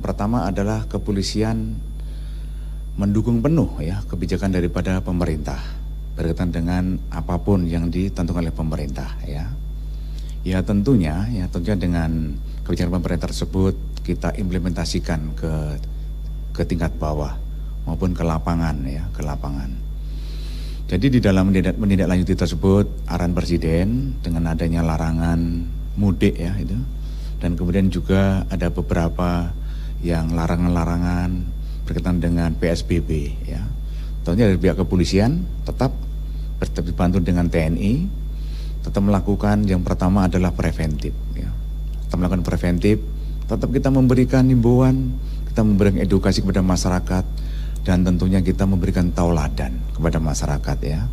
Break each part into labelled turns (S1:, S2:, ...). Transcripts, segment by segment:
S1: pertama adalah kepolisian mendukung penuh ya kebijakan daripada pemerintah berkaitan dengan apapun yang ditentukan oleh pemerintah ya. Ya tentunya dengan kebijakan pemerintah tersebut kita implementasikan ke tingkat bawah maupun ke lapangan ya, ke lapangan. Jadi di dalam menindaklanjuti tersebut arahan Presiden dengan adanya larangan mudik ya itu, dan kemudian juga ada beberapa yang larangan-larangan berkaitan dengan PSBB ya. Tentunya dari pihak kepolisian tetap dibantu dengan TNI, tetap melakukan yang pertama adalah preventif ya. Tetap melakukan preventif, tetap kita memberikan himbauan, kita memberikan edukasi kepada masyarakat, dan tentunya kita memberikan tauladan kepada masyarakat ya.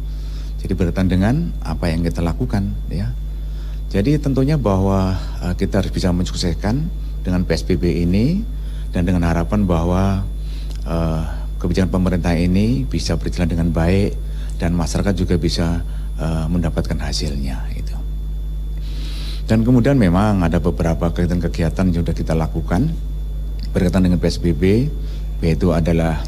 S1: Jadi berkaitan dengan apa yang kita lakukan ya. Jadi tentunya bahwa kita harus bisa mensukseskan dengan PSBB ini, dan dengan harapan bahwa kebijakan pemerintah ini bisa berjalan dengan baik dan masyarakat juga bisa mendapatkan hasilnya itu. Dan kemudian memang ada beberapa kegiatan-kegiatan yang sudah kita lakukan berkaitan dengan PSBB, yaitu adalah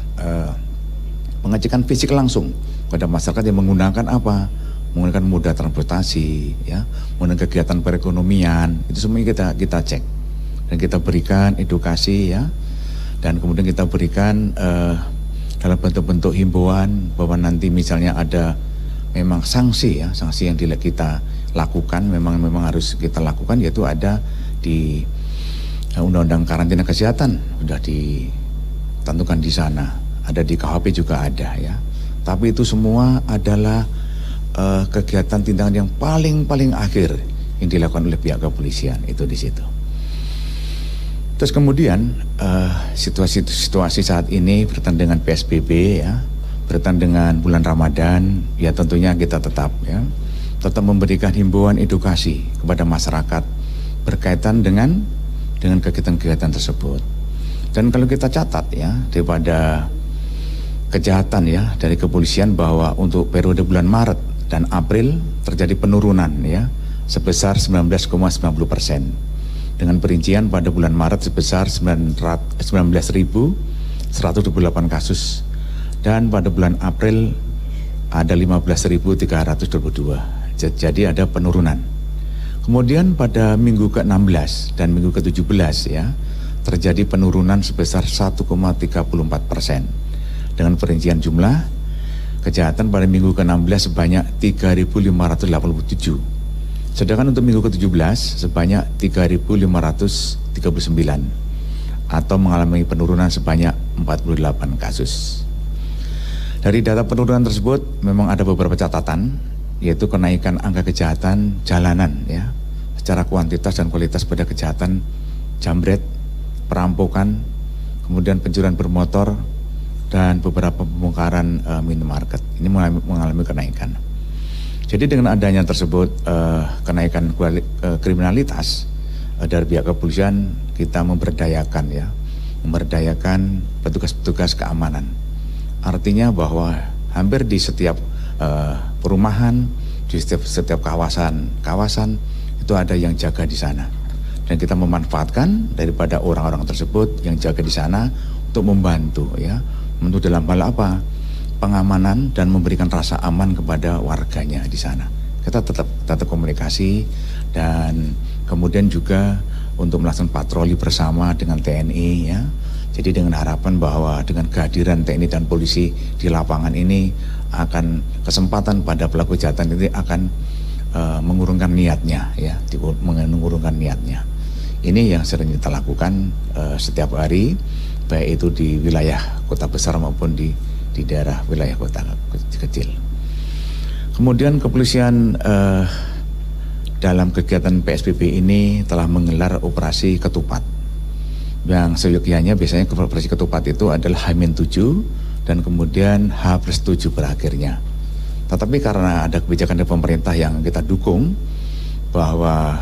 S1: pengecekan fisik langsung pada masyarakat yang menggunakan apa? Menggunakan moda transportasi, ya, menggunakan kegiatan perekonomian, itu semuanya kita cek dan kita berikan edukasi, ya, dan kemudian kita berikan dalam bentuk-bentuk himbauan bahwa nanti misalnya ada memang sanksi, ya, sanksi yang kita lakukan memang harus kita lakukan, yaitu ada di Undang-Undang Karantina Kesehatan sudah ditentukan di sana, ada di KUHP juga ada, ya, tapi itu semua adalah kegiatan tindakan yang paling akhir yang dilakukan oleh pihak kepolisian itu di situ. Terus kemudian situasi saat ini berkaitan dengan PSBB ya, berkaitan dengan bulan Ramadan, ya tentunya kita tetap memberikan himbauan edukasi kepada masyarakat berkaitan dengan kegiatan-kegiatan tersebut. Dan kalau kita catat ya daripada kejahatan ya dari kepolisian bahwa untuk periode bulan Maret dan April terjadi penurunan ya sebesar 19,90%, dengan perincian pada bulan Maret sebesar 19.128 kasus dan pada bulan April ada 15.322. Jadi ada penurunan. Kemudian pada minggu ke-16 dan minggu ke-17 ya terjadi penurunan sebesar 1,34% dengan perincian jumlah kejahatan pada minggu ke-16 sebanyak 3.587. Sedangkan untuk minggu ke-17 sebanyak 3.539 atau mengalami penurunan sebanyak 48 kasus. Dari data penurunan tersebut memang ada beberapa catatan, yaitu kenaikan angka kejahatan jalanan ya, secara kuantitas dan kualitas pada kejahatan jambret, perampokan, kemudian pencurian bermotor, dan beberapa pembongkaran minimarket ini mengalami kenaikan. Jadi dengan adanya tersebut kenaikan kriminalitas dari pihak kepolisian, kita memberdayakan petugas-petugas keamanan. Artinya bahwa hampir di setiap perumahan, di setiap kawasan itu ada yang jaga di sana. Dan kita memanfaatkan daripada orang-orang tersebut yang jaga di sana untuk membantu ya. Untuk dalam hal apa? Pengamanan dan memberikan rasa aman kepada warganya di sana. Kita tetap komunikasi dan kemudian juga untuk melaksanakan patroli bersama dengan TNI ya. Jadi dengan harapan bahwa dengan kehadiran TNI dan polisi di lapangan ini akan kesempatan pada pelaku kejahatan ini akan mengurungkan niatnya ya, mengurungkan niatnya. Ini yang sering kita lakukan setiap hari, baik itu di wilayah kota besar maupun di daerah wilayah kota kecil. Kemudian kepolisian dalam kegiatan PSBB ini telah menggelar operasi ketupat. Yang seyogyanya biasanya operasi ketupat itu adalah H-7 dan kemudian H+7 berakhirnya. Tetapi karena ada kebijakan dari pemerintah yang kita dukung bahwa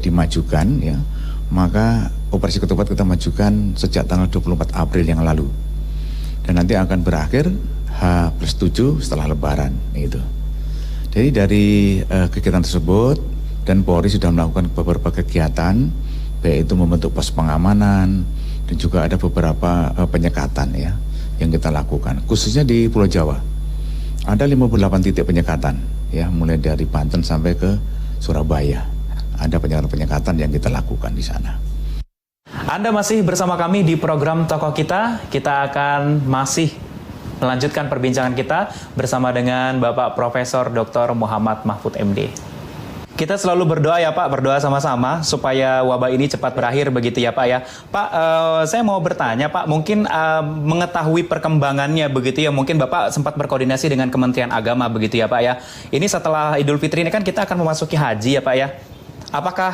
S1: dimajukan ya, maka operasi ketupat kita majukan sejak tanggal 24 April yang lalu, dan nanti akan berakhir H+7 setelah Lebaran itu. Jadi dari kegiatan tersebut dan Polri sudah melakukan beberapa kegiatan, baik itu membentuk pos pengamanan dan juga ada beberapa penyekatan ya yang kita lakukan, khususnya di Pulau Jawa. Ada 58 titik penyekatan ya, mulai dari Banten sampai ke Surabaya. Ada penyekatan-penyekatan yang kita lakukan di sana.
S2: Anda masih bersama kami di program Tokoh Kita. Kita akan masih melanjutkan perbincangan kita bersama dengan Bapak Profesor Dr. Muhammad Mahfud MD. Kita selalu berdoa ya Pak, berdoa sama-sama supaya wabah ini cepat berakhir begitu ya Pak ya. Pak, saya mau bertanya Pak, mungkin mengetahui perkembangannya begitu ya, mungkin Bapak sempat berkoordinasi dengan Kementerian Agama begitu ya Pak ya. Ini setelah Idul Fitri ini kan kita akan memasuki haji ya Pak ya. Apakah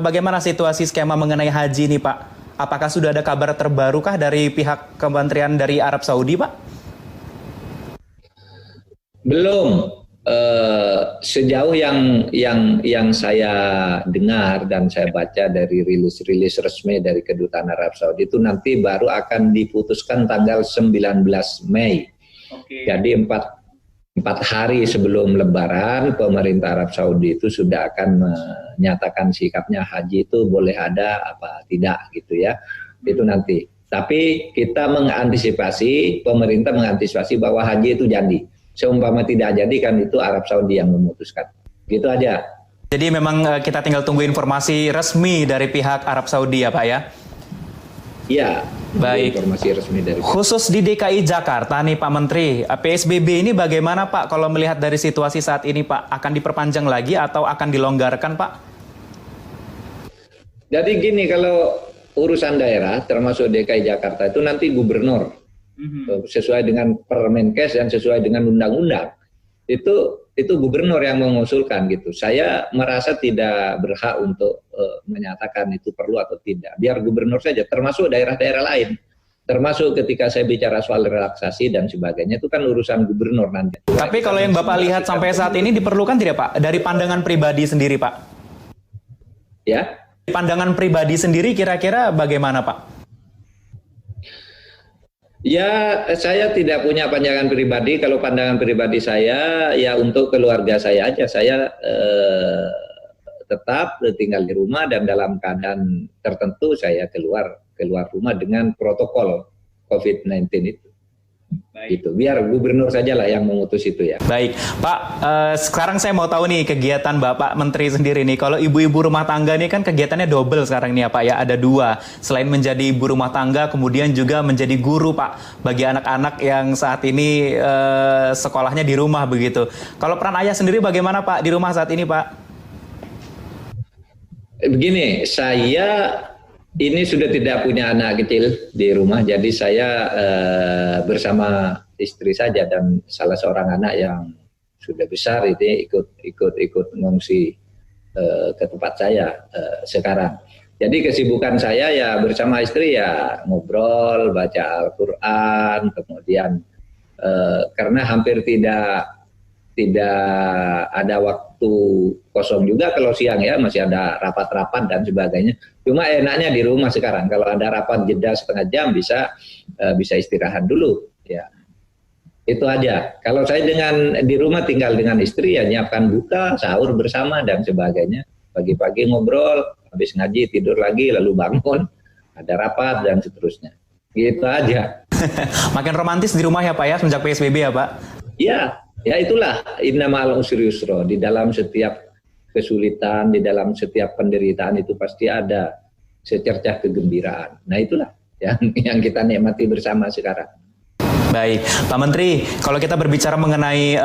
S2: bagaimana situasi skema mengenai haji ini Pak? Apakah sudah ada kabar terbarukah dari pihak Kementerian dari Arab Saudi Pak?
S3: Belum. Sejauh yang saya dengar dan saya baca dari rilis resmi dari Kedutaan Arab Saudi itu nanti baru akan diputuskan tanggal 19 Mei. Oke. Jadi 4 hari sebelum Lebaran, pemerintah Arab Saudi itu sudah akan menyatakan sikapnya haji itu boleh ada apa tidak gitu ya. Itu nanti. Tapi kita mengantisipasi, pemerintah mengantisipasi bahwa haji itu jadi. Seumpama tidak jadi kan itu Arab Saudi yang memutuskan. Gitu aja.
S2: Jadi memang kita tinggal tunggu informasi resmi dari pihak Arab Saudi ya Pak ya?
S3: Iya.
S2: Baik.
S3: Informasi resmi dari.
S2: Khusus di DKI Jakarta nih Pak Menteri, PSBB ini bagaimana Pak kalau melihat dari situasi saat ini Pak? Akan diperpanjang lagi atau akan dilonggarkan Pak?
S3: Jadi gini, kalau urusan daerah termasuk DKI Jakarta itu nanti gubernur sesuai dengan Permenkes dan sesuai dengan undang-undang itu gubernur yang mengusulkan gitu. Saya merasa tidak berhak untuk menyatakan itu perlu atau tidak. Biar gubernur saja, termasuk daerah-daerah lain. Termasuk ketika saya bicara soal relaksasi dan sebagainya itu kan urusan gubernur nanti.
S2: Tapi kalau yang Bapak lihat sampai saat ini diperlukan tidak Pak? Dari pandangan pribadi sendiri Pak?
S3: Ya.
S2: Pandangan pribadi sendiri kira-kira bagaimana Pak?
S3: Ya, saya tidak punya pandangan pribadi. Kalau pandangan pribadi saya, ya untuk keluarga saya aja. Saya tetap tinggal di rumah dan dalam keadaan tertentu saya keluar rumah dengan protokol COVID-19 itu. Baik. Gitu. Biar gubernur sajalah yang memutus itu ya.
S2: Baik, Pak. Sekarang saya mau tahu nih kegiatan Bapak Menteri sendiri nih. Kalau ibu-ibu rumah tangga nih kan kegiatannya double sekarang nih ya Pak ya. Ada 2. Selain menjadi ibu rumah tangga, kemudian juga menjadi guru Pak. Bagi anak-anak yang saat ini sekolahnya di rumah begitu. Kalau peran ayah sendiri bagaimana Pak di rumah saat ini Pak?
S3: Begini, saya ini sudah tidak punya anak kecil di rumah, jadi saya bersama istri saja dan salah seorang anak yang sudah besar ini ikut mengungsi ke tempat saya sekarang. Jadi kesibukan saya ya bersama istri ya ngobrol, baca Al-Quran, kemudian karena hampir tidak ada waktu kosong juga kalau siang ya, masih ada rapat-rapat dan sebagainya. Cuma enaknya di rumah sekarang, kalau ada rapat jeda setengah jam bisa istirahat dulu ya. Itu aja. Kalau saya di rumah tinggal dengan istri ya nyiapkan buka, sahur bersama dan sebagainya. Pagi-pagi ngobrol, habis ngaji tidur lagi lalu bangun, ada rapat dan seterusnya. Gitu aja.
S2: Makin romantis di rumah ya Pak ya semenjak PSBB ya Pak?
S3: Iya. Ya itulah inna ma'al usri yusra. Di dalam setiap kesulitan, di dalam setiap penderitaan itu pasti ada secercah kegembiraan. Nah itulah yang kita nikmati bersama sekarang.
S2: Baik, Pak Menteri, kalau kita berbicara mengenai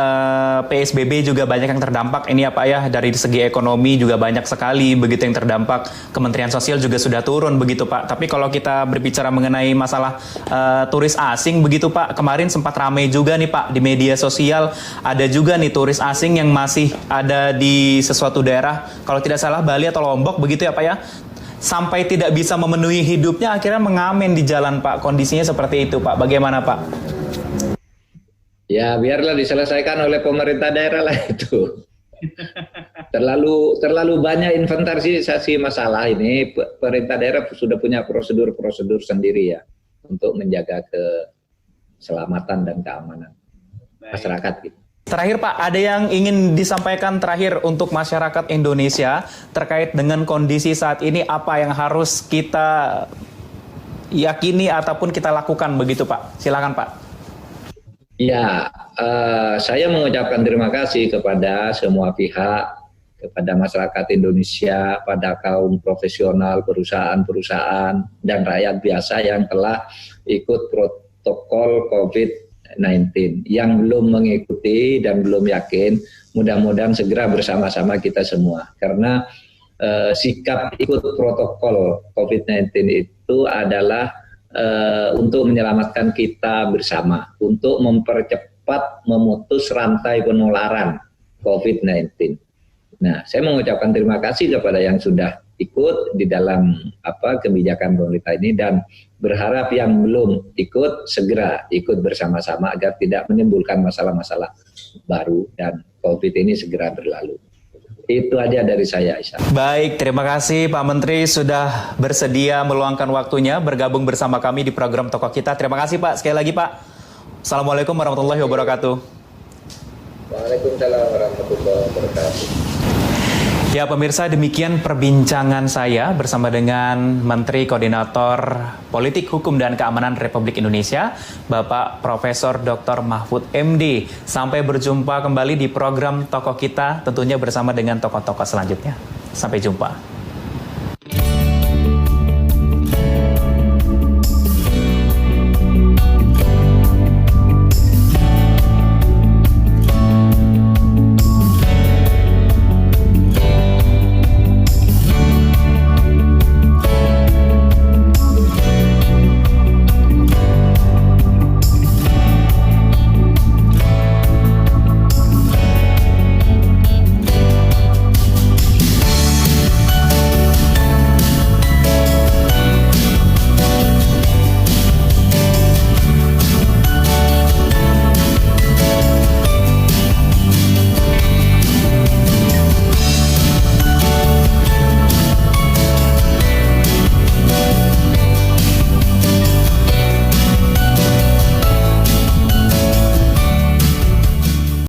S2: PSBB juga banyak yang terdampak ini ya Pak ya, dari segi ekonomi juga banyak sekali begitu yang terdampak. Kementerian Sosial juga sudah turun begitu Pak. Tapi kalau kita berbicara mengenai masalah turis asing begitu Pak, kemarin sempat ramai juga nih Pak di media sosial, ada juga nih turis asing yang masih ada di sesuatu daerah, kalau tidak salah Bali atau Lombok begitu ya Pak ya. Sampai tidak bisa memenuhi hidupnya akhirnya mengamen di jalan Pak. Kondisinya seperti itu Pak. Bagaimana Pak?
S3: Ya biarlah diselesaikan oleh pemerintah daerah lah itu. Terlalu banyak inventarisasi masalah ini. Pemerintah daerah sudah punya prosedur sendiri ya untuk menjaga keselamatan dan keamanan masyarakat gitu.
S2: Terakhir Pak, ada yang ingin disampaikan terakhir untuk masyarakat Indonesia terkait dengan kondisi saat ini, apa yang harus kita yakini ataupun kita lakukan begitu Pak? Silakan Pak.
S3: Ya, saya mengucapkan terima kasih kepada semua pihak, kepada masyarakat Indonesia, pada kaum profesional, perusahaan-perusahaan, dan rakyat biasa yang telah ikut protokol COVID-19. Yang belum mengikuti dan belum yakin, mudah-mudahan segera bersama-sama kita semua. Karena sikap ikut protokol COVID-19 itu adalah untuk menyelamatkan kita bersama, untuk mempercepat memutus rantai penularan COVID-19. Nah, saya mengucapkan terima kasih kepada yang sudah ikut di dalam kebijakan pemerintah ini dan berharap yang belum ikut segera ikut bersama-sama agar tidak menimbulkan masalah-masalah baru dan COVID ini segera berlalu. Itu aja dari saya, Isa.
S2: Baik, terima kasih Pak Menteri sudah bersedia meluangkan waktunya bergabung bersama kami di program Tokoh Kita. Terima kasih Pak, sekali lagi Pak. Assalamualaikum warahmatullahi wabarakatuh.
S3: Waalaikumsalam warahmatullahi wabarakatuh.
S2: Ya pemirsa, demikian perbincangan saya bersama dengan Menteri Koordinator Politik, Hukum, dan Keamanan Republik Indonesia, Bapak Profesor Dr. Mahfud MD. Sampai berjumpa kembali di program Tokoh Kita, tentunya bersama dengan tokoh-tokoh selanjutnya. Sampai jumpa.